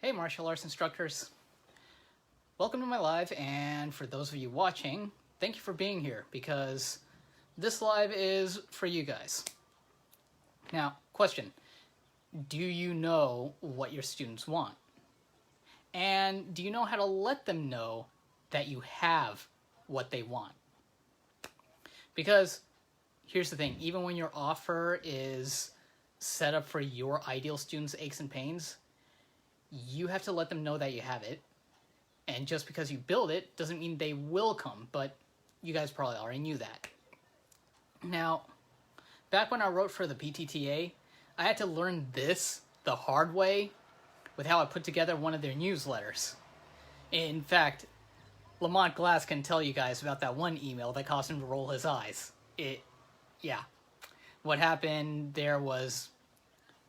Hey martial arts instructors, welcome to my live, and for those of you watching, thank you for being here because this live is for you guys. Now, question, do you know what your students want? And do you know how to let them know that you have what they want? Because here's the thing, even when your offer is set up for your ideal students' aches and pains, you have to let them know that you have it. And just because you build it doesn't mean they will come, but you guys probably already knew that. Now, back when I wrote for the PTTA, I had to learn this the hard way with how I put together one of their newsletters. In fact, Lamont Glass can tell you guys about that one email that caused him to roll his eyes. What happened there was,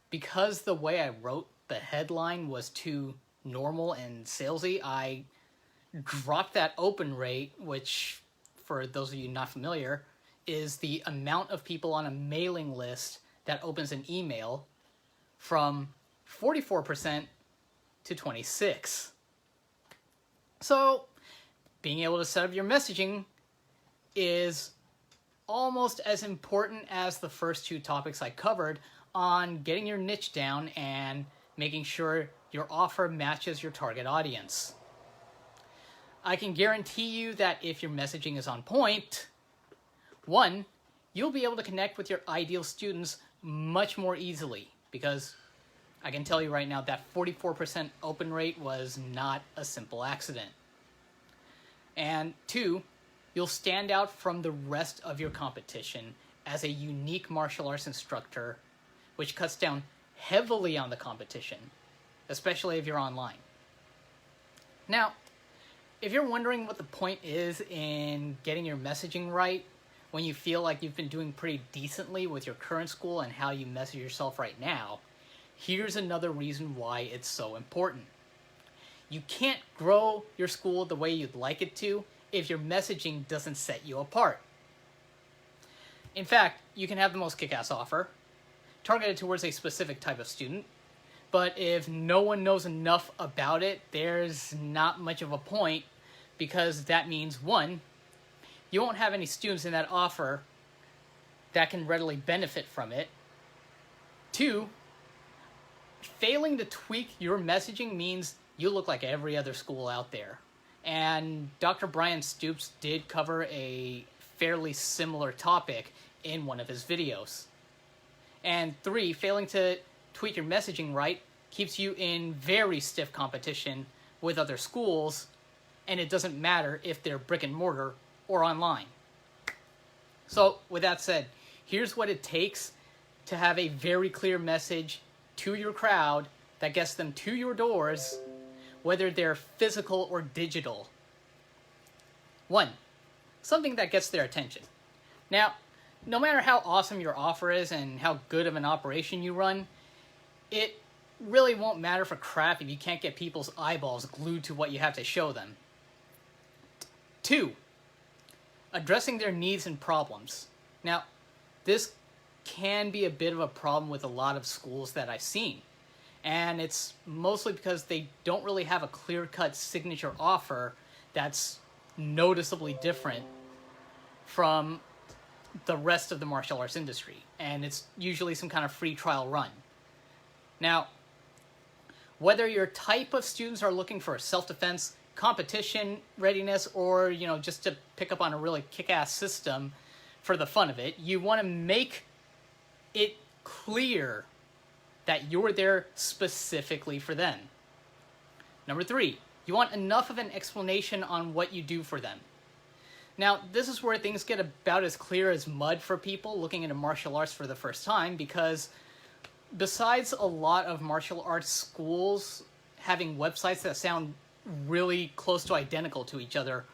because the way I wrote the headline was too normal and salesy, I dropped that open rate, which, for those of you not familiar, is the amount of people on a mailing list that opens an email, from 44% to 26%. So, being able to set up your messaging is almost as important as the first two topics I covered on getting your niche down and making sure your offer matches your target audience. I can guarantee you that if your messaging is on point, one, you'll be able to connect with your ideal students much more easily, because I can tell you right now that 44% open rate was not a simple accident. And two, you'll stand out from the rest of your competition as a unique martial arts instructor, which cuts down heavily on the competition, especially if you're online. Now, if you're wondering what the point is in getting your messaging right when you feel like you've been doing pretty decently with your current school and how you message yourself right now, here's another reason why it's so important. You can't grow your school the way you'd like it to if your messaging doesn't set you apart. In fact, you can have the most kick-ass offer, targeted towards a specific type of student, but if no one knows enough about it, there's not much of a point, because that means, one, you won't have any students in that offer that can readily benefit from it. Two, failing to tweak your messaging means you look like every other school out there. And Dr. Brian Stoops did cover a fairly similar topic in one of his videos. And three, failing to tweak your messaging right keeps you in very stiff competition with other schools, and it doesn't matter if they're brick and mortar or online. So with that said, here's what it takes to have a very clear message to your crowd that gets them to your doors, whether they're physical or digital. One, something that gets their attention. Now, no matter how awesome your offer is and how good of an operation you run, it really won't matter for crap if you can't get people's eyeballs glued to what you have to show them. Two, addressing their needs and problems. Now, this can be a bit of a problem with a lot of schools that I've seen, and it's mostly because they don't really have a clear-cut signature offer that's noticeably different from the rest of the martial arts industry, and it's usually some kind of free trial run. Now, whether your type of students are looking for self-defense, competition readiness, or just to pick up on a really kick-ass system for the fun of it, you want to make it clear that you're there specifically for them. Number three, you want enough of an explanation on what you do for them. Now, this is where things get about as clear as mud for people looking into martial arts for the first time, because besides a lot of martial arts schools having websites that sound really close to identical to each other,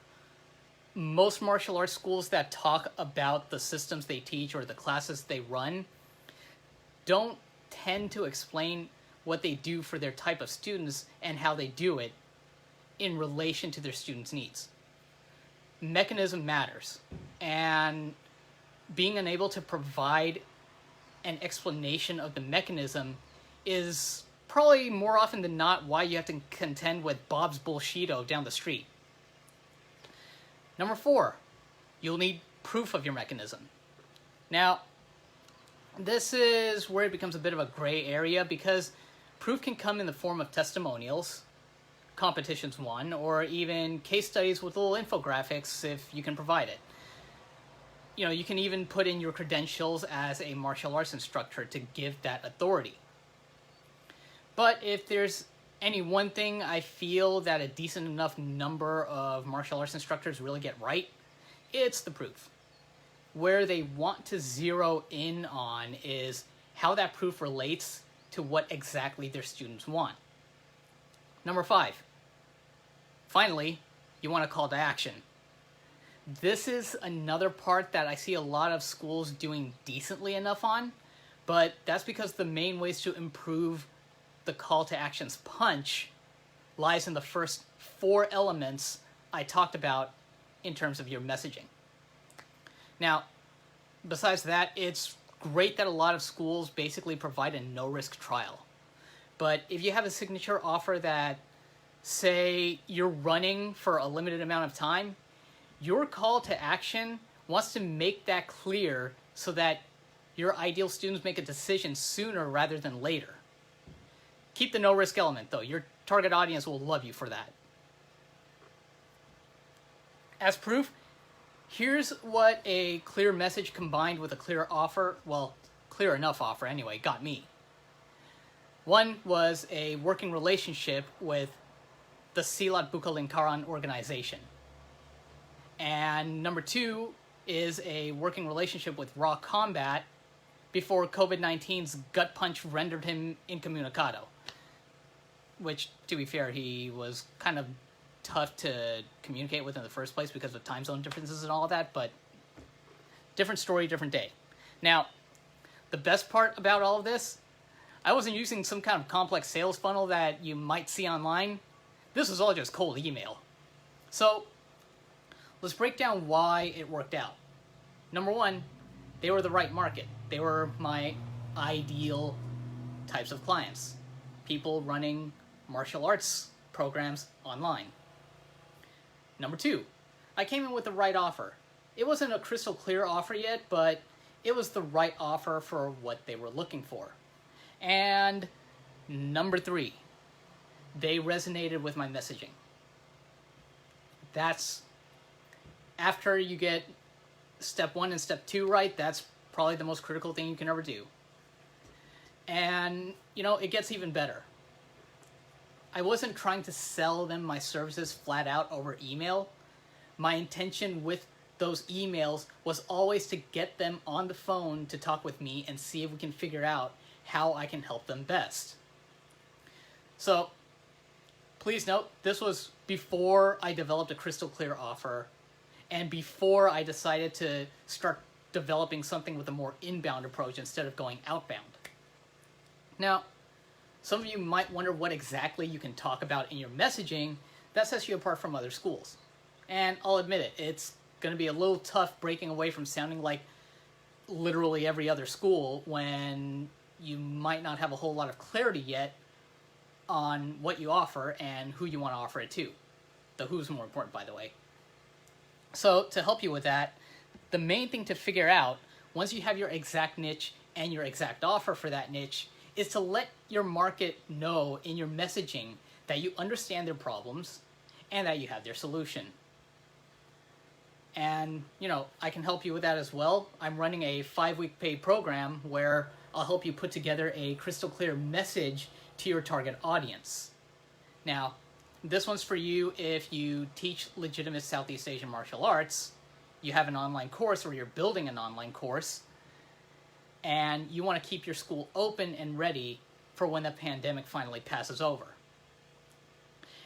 most martial arts schools that talk about the systems they teach or the classes they run don't tend to explain what they do for their type of students and how they do it in relation to their students' needs. Mechanism matters, and being unable to provide an explanation of the mechanism is probably more often than not why you have to contend with Bob's Bullshito down the street. Number 4, you'll need proof of your mechanism. Now, this is where it becomes a bit of a gray area because proof can come in the form of testimonials, competitions won, or even case studies with little infographics if you can provide it. You can even put in your credentials as a martial arts instructor to give that authority. But if there's any one thing I feel that a decent enough number of martial arts instructors really get right, it's the proof. Where they want to zero in on is how that proof relates to what exactly their students want. Number 5, finally, you want a call to action. This is another part that I see a lot of schools doing decently enough on, but that's because the main ways to improve the call to actions punch lies in the first 4 elements I talked about in terms of your messaging. Now, besides that, it's great that a lot of schools basically provide a no-risk trial. But if you have a signature offer that, say, you're running for a limited amount of time, your call to action wants to make that clear so that your ideal students make a decision sooner rather than later. Keep the no-risk element, though. Your target audience will love you for that. As proof, here's what a clear message combined with a clear offer, well, clear enough offer anyway, got me. One was a working relationship with the Silat Bukalingkaran organization. And number 2 is a working relationship with Raw Combat before COVID-19's gut punch rendered him incommunicado. Which, to be fair, he was kind of tough to communicate with in the first place because of time zone differences and all of that, but different story, different day. Now, the best part about all of this, I wasn't using some kind of complex sales funnel that you might see online. This was all just cold email. So, let's break down why it worked out. Number 1, they were the right market. They were my ideal types of clients. People running martial arts programs online. Number 2, I came in with the right offer. It wasn't a crystal clear offer yet, but it was the right offer for what they were looking for. And number 3, they resonated with my messaging. That's, after you get step 1 and step 2 right, that's probably the most critical thing you can ever do. And, it gets even better. I wasn't trying to sell them my services flat out over email. My intention with those emails was always to get them on the phone to talk with me and see if we can figure out how I can help them best. So, please note, this was before I developed a crystal clear offer and before I decided to start developing something with a more inbound approach instead of going outbound. Now, some of you might wonder what exactly you can talk about in your messaging that sets you apart from other schools. And I'll admit it, it's going to be a little tough breaking away from sounding like literally every other school when you might not have a whole lot of clarity yet on what you offer and who you want to offer it to. The who's more important, by the way. So to help you with that, the main thing to figure out, once you have your exact niche and your exact offer for that niche, is to let your market know in your messaging that you understand their problems and that you have their solution. And, I can help you with that as well. I'm running a 5-week paid program where I'll help you put together a crystal clear message to your target audience. Now, this one's for you if you teach legitimate Southeast Asian martial arts, you have an online course or you're building an online course, and you want to keep your school open and ready for when the pandemic finally passes over.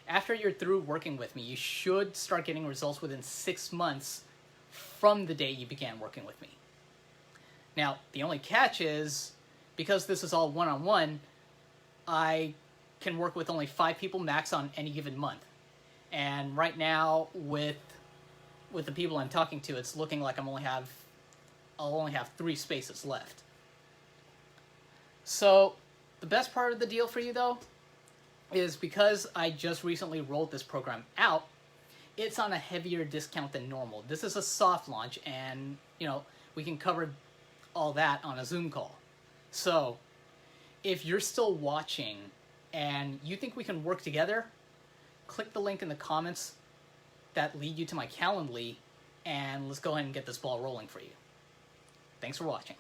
After you're through working with me, you should start getting results within 6 months from the day you began working with me. Now, the only catch is, because this is all one-on-one, I can work with only 5 people max on any given month. And right now, with the people I'm talking to, it's looking like I'll only have 3 spaces left. So, The best part of the deal for you, though, is because I just recently rolled this program out, it's on a heavier discount than normal. This is a soft launch, and, we can cover all that on a Zoom call. So, if you're still watching and you think we can work together, click the link in the comments that lead you to my Calendly, and let's go ahead and get this ball rolling for you. Thanks for watching.